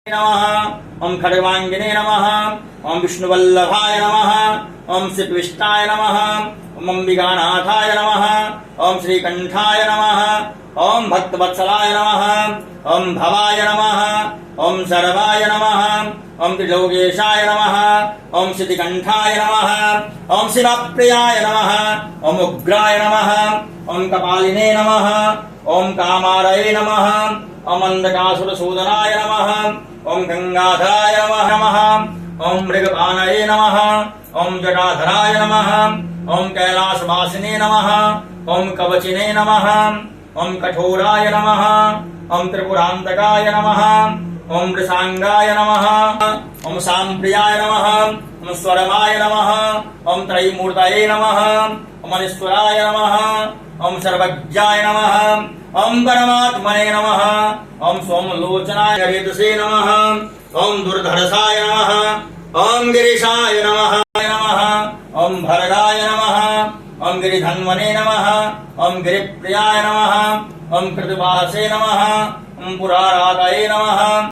नमः। ओम खड्गवांगिने नमः। ओम विष्णुवल्लभाय नमः। ओम श्रीकृष्णाय नमः। ओम अंबिकानाथाय नमः। ओम श्रीकंठाय नमः। ओम भक्तवत्सलाय नमः। ओम भवाय नमः। ओम सर्वाय नमः। ओम त्रिलोकेशाय नमः। ओम सिद्धिकंठाय नमः। ओम शिवप्रियाय नमः। ओम उग्राय नमः। ओम कपालिने नमः। ओम कामारये नमः। ओम अंधकासुरसूदनाय नमः। ओम गंगाधराय नमः। ओम मृगपानये नमः। ओम जटाधराय नमः। ओम कैलासवासिने नमः। ओम कवचिने नमः। ओम कठोराय नमः। ओम त्रिपुरांतकाय नमः। ओम वृषांगाय नमः। ओम सांप्रियाय नमः। ओम स्वरमाय नमः। ओम त्रयीमूर्तये नमः। ओम अनीश्वराय नमः। ओम सर्वज्ञाय नमः। ओम परमात्मने नमः। ओम सोमलोचनाय हरितसे नमः। ओम दुर्धर्षाय नमः। ओम गिरीशाय नमः। ओम भरगाय नमः। ओम गिरिधन्वने नमः। ओम गिरिप्रियाय नमः। ओम कृतवासे नमः। ओम पुरारातये नमः।